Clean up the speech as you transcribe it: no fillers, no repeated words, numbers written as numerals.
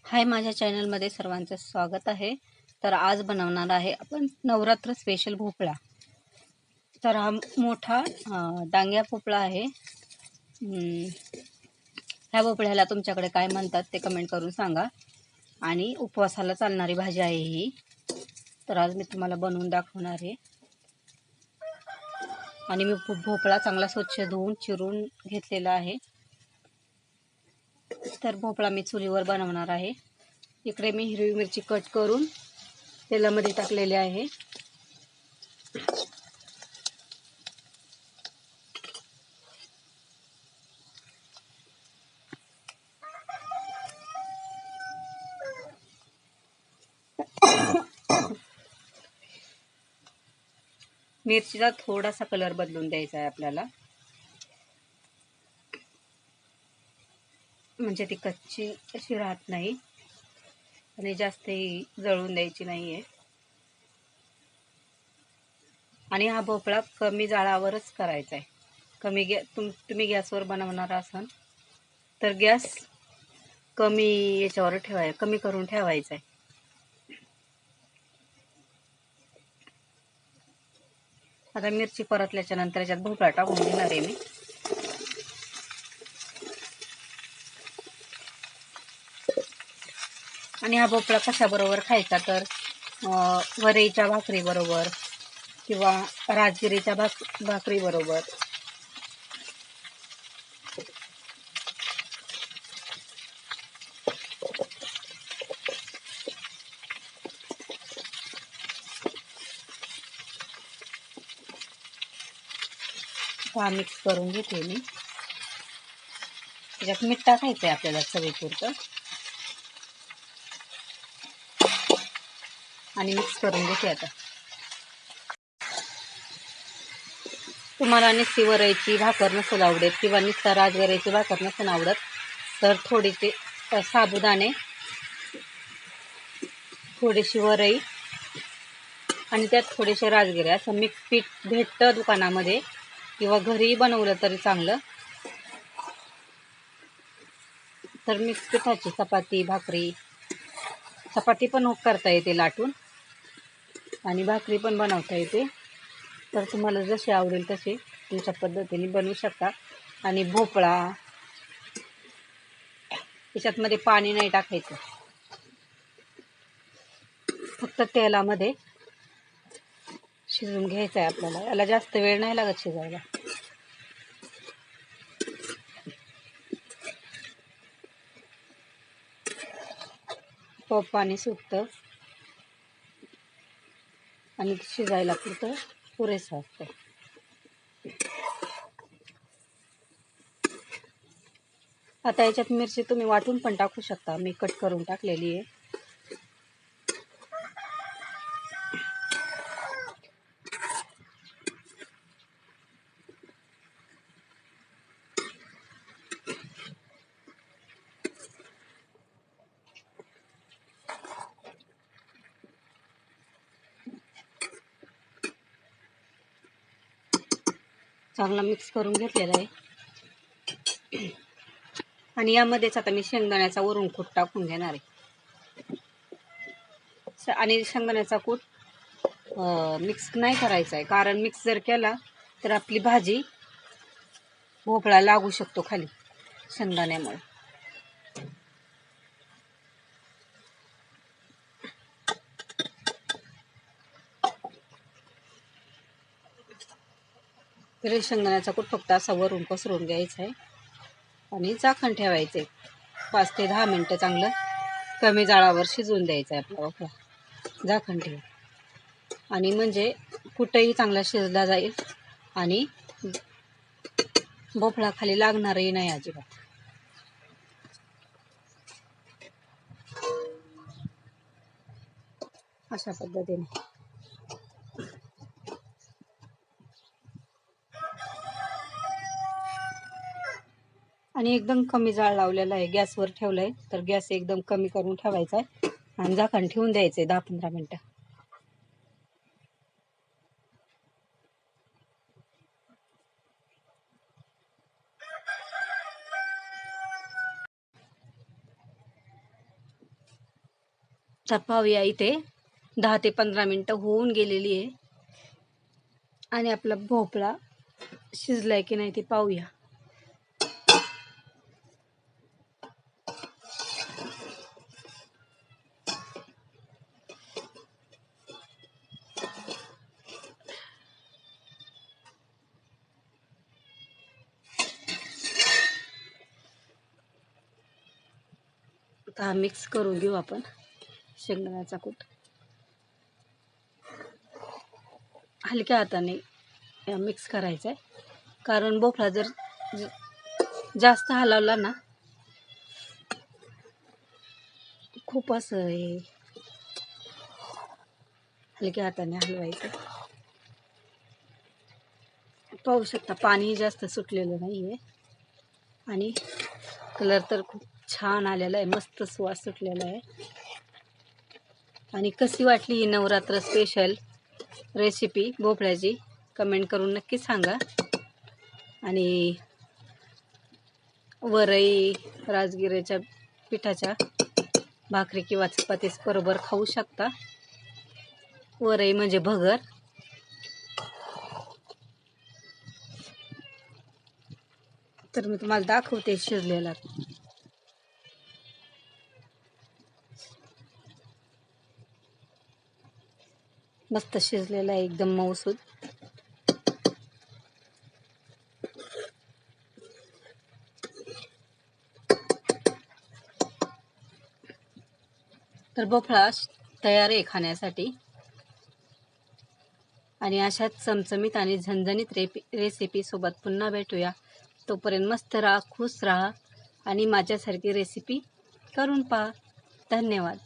हाय, माझ्या चॅनलमध्ये सर्वांचं स्वागत आहे. तर आज बनवणार आहे आपण नवरात्र स्पेशल भोपळा. तर हा मोठा डांग्या भोपळा आहे. ह्या भोपळ्याला तुमच्याकडे काय म्हणतात ते कमेंट करून सांगा. आणि उपवासाला चालणारी भाजी आहे ही. तर आज मी तुम्हाला बनवून दाखवणार आहे. आणि मी भोपळा चांगला स्वच्छ धुवून चिरून घेतलेला आहे. तर भोपळा मी चुलीवर बनवणार आहे. इकडे मी हिरवी मिरची कट करून तेलामध्ये टाकलेले आहे. मिरचीचा थोडासा कलर बदलून द्यायचा आहे आपल्याला, म्हणजे ती कच्ची अशी राहत नाही आणि जास्तही जळून द्यायची नाही आहे. आणि हा भोपळा कमी जाळावरच करायचा आहे. तुम्ही गॅसवर बनवणार असाल तर गॅस कमी याच्यावर कमी करून ठेवायचा आहे. आता मिरची परतल्याच्या नंतर याच्यात भोपळा टाकून घेणार आहे मी. आणि हा भोपळा कशाबरोबर खायचा तर वरईच्या भाकरी बरोबर किंवा राजगिरीच्या भाकरी बरोबर. हा मिक्स करून घेते मी. त्याच्यात मीठ टाकायचं आहे आपल्याला चवीपुरतं आणि मिक्स करून घेते. आता तुम्हाला नुसती वरईची भाकर नसेल आवडत किंवा नुसता राजगिरीची भाकर नसेल आवडत तर थोडीशी साबुदाणे, थोडीशी वरई आणि त्यात थोडेसे राजगिरे असं मिक्स पीठ भेटतं दुकानामध्ये किंवा घरी बनवलं तरी चांगलं. तर मिक्स पिठाची चपाती चपाती पण करता येते लाटून आणि भाकरी पण बनवता येते. तर तुम्हाला जसे आवडेल तसे तुमच्या पद्धतीने बनवू शकता. आणि भोपळा त्याच्यातमध्ये पाणी नाही टाकायचं, फक्त तेलामध्ये शिजवून घ्यायचं आहे आपल्याला. याला जास्त वेळ नाही लागत शिजायला. पाणी सुटतं आणि शिजायला पुरेसं असतं. आता याच्यात मिरची तुम्ही वाटून पण टाकू शकता, मी कट करून टाकलेली आहे. चांगला मिक्स करून घेतलेला आहे. आणि यामध्येच आता मी शेंगदाण्याचा वरून कूट टाकून घेणार आहे. आणि शेंगदाण्याचा कूट मिक्स नाही करायचा आहे, कारण मिक्स जर केला तर आपली भाजी भोपळा लागू शकतो खाली शेंगदाण्यामुळे. तर शेंगदाण्याचा कूट फक्त असा वरून पसरून घ्यायचा आहे आणि झाकण ठेवायचं आहे. 5 ते 10 मिनटं चांगलं कमी जाळावर शिजवून द्यायचं आहे आपला भोपळा. झाकण ठेव आणि म्हणजे कुठंही चांगला शिजला जाईल आणि भोपळा खाली लागणारही नाही अजिबात. अशा पद्धतीने आणि एकदम कमी जाळ लावलेला आहे, गॅसवर ठेवलाय. तर गॅस एकदम कमी करून ठेवायचा आहे आणि झाकण ठेवून द्यायचंय 10-15 मिनटं. तर पाहूया, इथे 10 ते 15 मिनटं होऊन गेलेली आहे आणि आपला भोपळा शिजलाय की नाही ते पाहूया. आता मिक्स करून घेऊ आपण शेंगदाण्याचा कूट. हलक्या हाताने मिक्स करायचा आहे, कारण भोपळा जर जास्त हलवला ना खूप असं हे हलक्या हाताने हलवायचं. पाहू शकता पाणी जास्त सुटलेलं नाही आहे आणि कलर तर खूप छान आलेला आहे, मस्त सुवास सुटलेला आहे. आणि कशी वाटली ही नवरात्र स्पेशल रेसिपी भोपळ्याची कमेंट करून नक्की सांगा. आणि वरई राजगिऱ्याच्या पिठाच्या भाकरी किंवा चपातीस बरोबर खाऊ शकता. वरई म्हणजे भगर. तर मी तुम्हाला दाखवते शिजलेला. मस्त शिजलेला आहे, एकदम मऊसूद. तर भोपळा तयार आहे खाण्यासाठी. आणि अशाच चमचमीत आणि झणझणीत रेसिपी सोबत पुन्हा भेटूया. तोपर्यंत मस्त राहा, खुश राहा आणि माझ्यासारखी रेसिपी करून पहा. धन्यवाद.